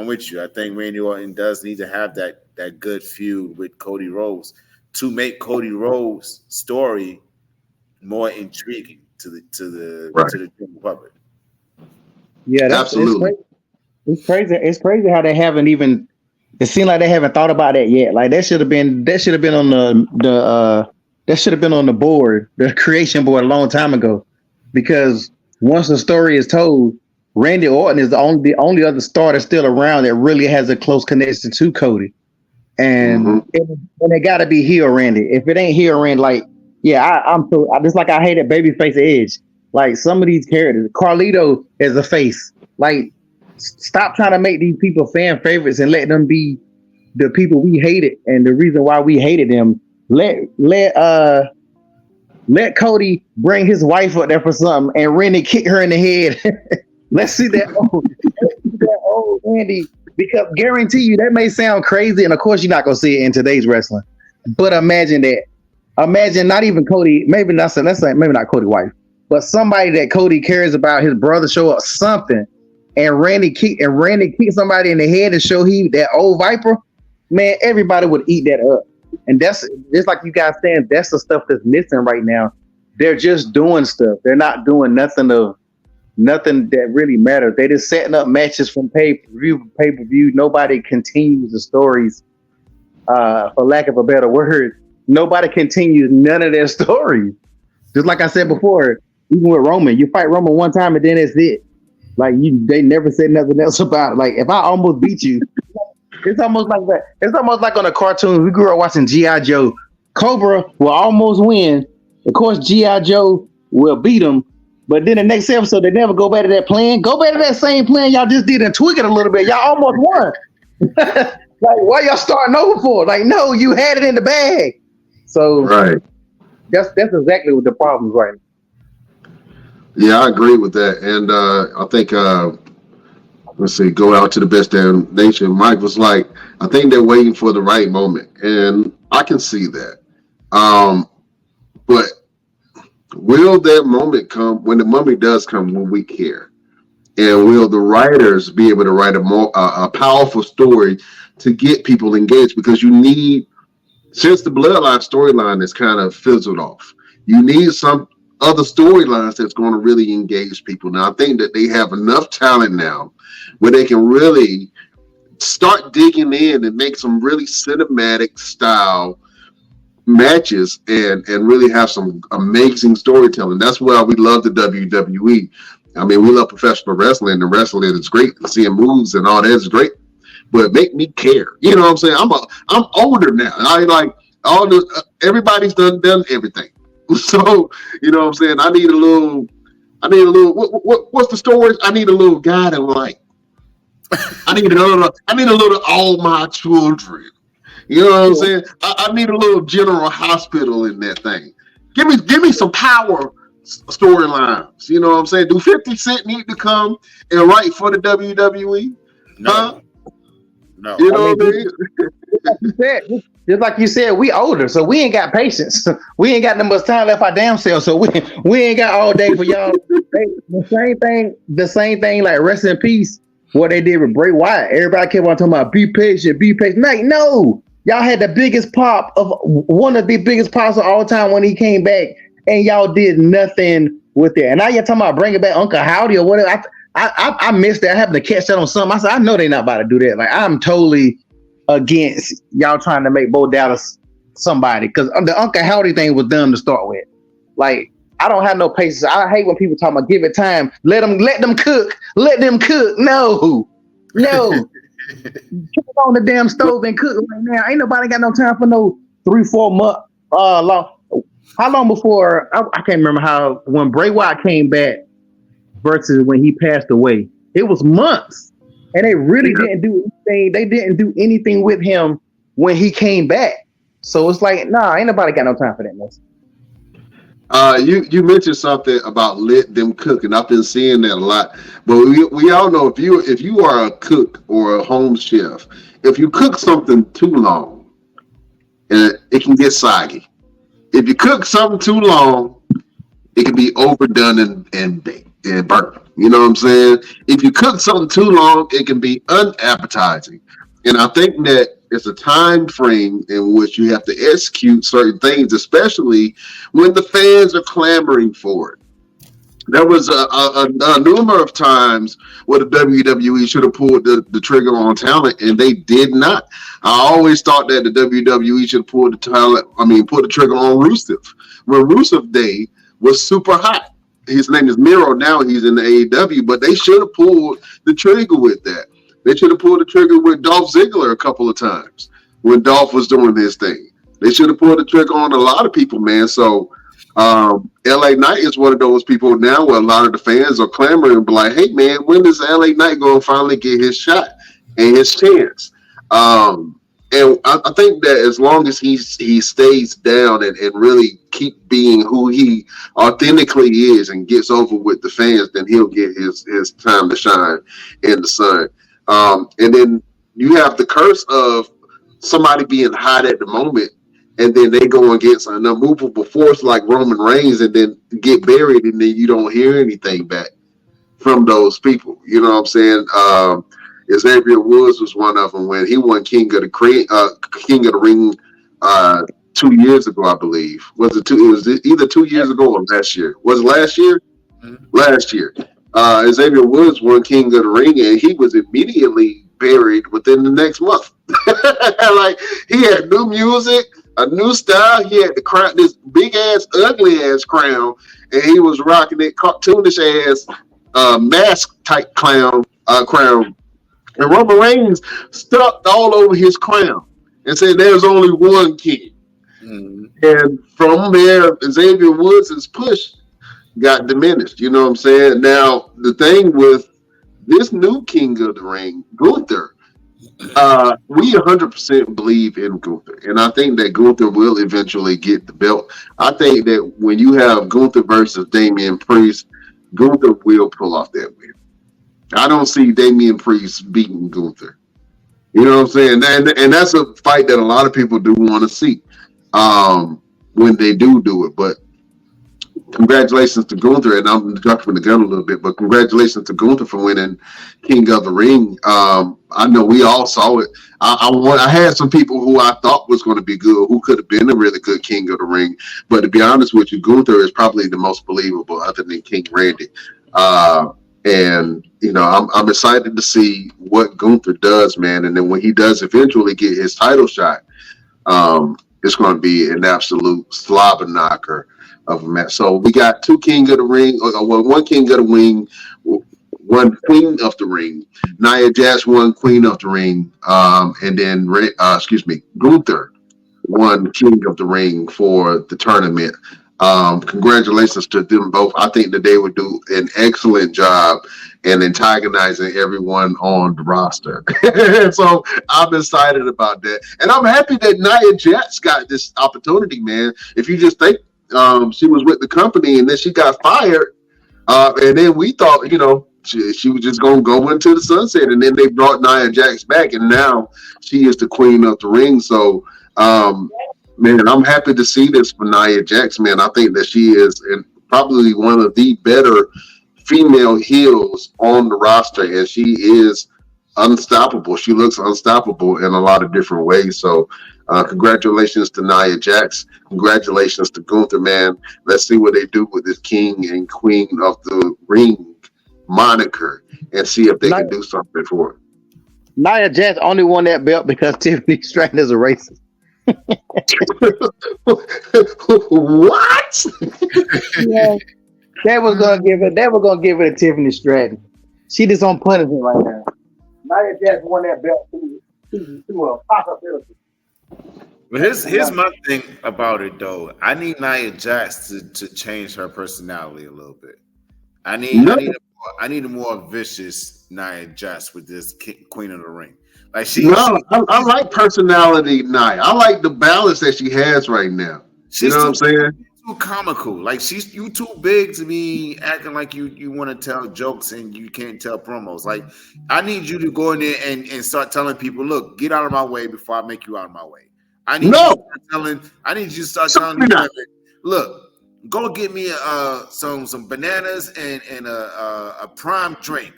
I'm with you. I think Randy Orton does need to have that good feud with Cody Rhodes to make Cody Rhodes' story more intriguing Right. to the general public. Yeah, it's Absolutely. crazy. It's crazy. It's crazy how they haven't even. It seems like they haven't thought about that yet. Like that should have been on that should have been on the board, the creation board a long time ago. Because once the story is told, Randy Orton is the only other star that's still around that really has a close connection to Cody. Hmm. And it got to be heel Randy. If it ain't heel Randy, like yeah, just like I hated Babyface Edge. Like some of these characters, Carlito is a face. Like stop trying to make these people fan favorites and let them be the people we hated and the reason why we hated them. Let Cody bring his wife up there for something and Randy kick her in the head. Let's see that old Randy. Because guarantee you that may sound crazy, and of course you're not gonna see it in today's wrestling. But imagine that. Imagine not even Cody, maybe not let's say maybe not Cody's wife, but somebody that Cody cares about, his brother show up something, and Randy kick somebody in the head and show he that old Viper, man, everybody would eat that up. And that's just like you guys saying, that's the stuff that's missing right now. They're just doing stuff. They're not doing nothing that really matters. They just setting up matches from pay-per-view. Nobody continues the stories, for lack of a better word. Nobody continues none of their stories. Just like I said before, even with Roman, you fight Roman one time and then that's it. Like they never said nothing else about it. Like if I almost beat you, it's almost like that. It's almost like on a cartoon. We grew up watching G.I. Joe. Cobra will almost win. Of course, G.I. Joe will beat him. But then the next episode, they never go back to that plan. Go back to that same plan y'all just did and tweak it a little bit. Y'all almost won. Like, why y'all starting over for? Like, no, you had it in the bag. So Right. that's exactly what the problem is right now. Yeah, I agree with that. And I think, let's see, go out to the best damn nation. Mike was like, I think they're waiting for the right moment. And I can see that. But will that moment come when the moment does come when we care? And will the writers be able to write a powerful story to get people engaged? Because you need, since the Bloodline storyline is kind of fizzled off, you need some other storylines that's going to really engage people. Now, I think that they have enough talent now where they can really start digging in and make some really cinematic style matches and really have some amazing storytelling. That's why we love the WWE. I mean, we love professional wrestling, and wrestling is great. Seeing moves and all that is great, but make me care. You know what I'm saying? I'm older now. I like all the everybody's done everything. So you know what I'm saying? I need a little. What's the story? I need a little guiding light. I need a little all my children. You know what I'm saying? I need a little General Hospital in that thing. Give me some power storylines. You know what I'm saying? Do 50 Cent need to come and write for the WWE? No, Huh? no. You know what I mean? Just like you said, we older, so we ain't got patience. We ain't got that much time left our damn self, so we ain't got all day for y'all. The same thing like rest in peace, what they did with Bray Wyatt. Everybody kept on talking about be patient. Like, no. Y'all had the biggest pop of one of the biggest pops of all time when he came back, and y'all did nothing with it. And now you're talking about bringing back Uncle Howdy or whatever. I missed that. I happened to catch that on something. I said, I know they're not about to do that. Like, I'm totally against y'all trying to make Bo Dallas somebody, because the Uncle Howdy thing was dumb to start with. Like, I don't have no patience. I hate when people talk about give it time. Let them cook. Let them cook. No. Put on the damn stove and cook right now. Ain't nobody got no time for no 3-4 month long. How long before I can't remember when Bray Wyatt came back versus when he passed away. It was months. And they really didn't do anything. They didn't do anything with him when he came back. So it's like, nah, ain't nobody got no time for that mess. You mentioned something about let them cook, and I've been seeing that a lot. But we all know if you are a cook or a home chef, if you cook something too long, it can get soggy. If you cook something too long, it can be overdone and baked and burnt. You know what I'm saying? If you cook something too long, it can be unappetizing. And I think that it's a time frame in which you have to execute certain things, especially when the fans are clamoring for it. There was a number of times where the WWE should have pulled the trigger on talent, and they did not. I always thought that the WWE should have pulled the talent. I mean, pulled the trigger on Rusev when Rusev Day was super hot. His name is Miro. Now he's in the AEW, but they should have pulled the trigger with that. They should have pulled the trigger with Dolph Ziggler a couple of times when Dolph was doing his thing. They should have pulled the trigger on a lot of people, man. So LA Knight is one of those people now where a lot of the fans are clamoring and be like, hey man, when is LA Knight going to finally get his shot and his chance? And I think that as long as he stays down and really keep being who he authentically is and gets over with the fans, then he'll get his time to shine in the sun. And then you have the curse of somebody being hot at the moment, and then they go against an unmovable force like Roman Reigns, and then get buried, and then you don't hear anything back from those people. You know what I'm saying? Xavier Woods was one of them when he won King of the Ring 2 years ago, I believe. Was it two? It was either 2 years ago or last year. Was it last year? Mm-hmm. Last year. Xavier Woods won King of the Ring, and he was immediately buried within the next month. Like, he had new music, a new style. He had the crown, this big ass, ugly ass crown, and he was rocking that cartoonish ass mask type crown. And Roman Reigns stuck all over his crown and said, "There's only one king." Mm-hmm. And from there, Xavier Woods' push got diminished. You know what I'm saying? Now, the thing with this new King of the Ring, Gunther, we 100% believe in Gunther. And I think that Gunther will eventually get the belt. I think that when you have Gunther versus Damian Priest, Gunther will pull off that win. I don't see Damian Priest beating Gunther. You know what I'm saying? And that's a fight that a lot of people do want to see when they do it. But congratulations to Gunther, and I'm jumping the gun a little bit, but congratulations to Gunther for winning King of the Ring. I know we all saw it. I had some people who I thought was going to be good, who could have been a really good King of the Ring. But to be honest with you, Gunther is probably the most believable other than King Randy. And you know, I'm excited to see what Gunther does, man. And then when he does eventually get his title shot, it's going to be an absolute slobber knocker of a match. So we got two King of the Ring, one King of the Ring, one Queen of the Ring. Nia Jax won Queen of the Ring, and then Gunther won King of the Ring for the tournament. Congratulations to them both. I think that they would do an excellent job in antagonizing everyone on the roster. So I'm excited about that. And I'm happy that Nia Jax got this opportunity, man. If you just think she was with the company and then she got fired, and then we thought, you know, she was just going to go into the sunset, and then they brought Nia Jax back, and now she is the Queen of the Ring. So, man, I'm happy to see this for Nia Jax, man. I think that she is probably one of the better female heels on the roster, and she is unstoppable. She looks unstoppable in a lot of different ways. So congratulations to Nia Jax. Congratulations to Gunther, man. Let's see what they do with this King and Queen of the Ring moniker and see if they can do something for it. Nia Jax only won that belt because Tiffany Stratton is a racist. What? Yeah. They were gonna give it to Tiffany Stratton. She just on punishment right now. Nia Jax won that belt to a possibility. But here's my thing about it though. I need Nia Jax to change her personality a little bit. I need a more vicious Nia Jax with this Queen of the Ring. Like I like personality, Nia. I like the balance that she has right now. You know what I'm saying? Too comical. Like you too big to be acting like you want to tell jokes and you can't tell promos. Like I need you to go in there and start telling people, look, get out of my way before I make you out of my way. I need you to start telling people, look, Go get me some bananas and a prime drink.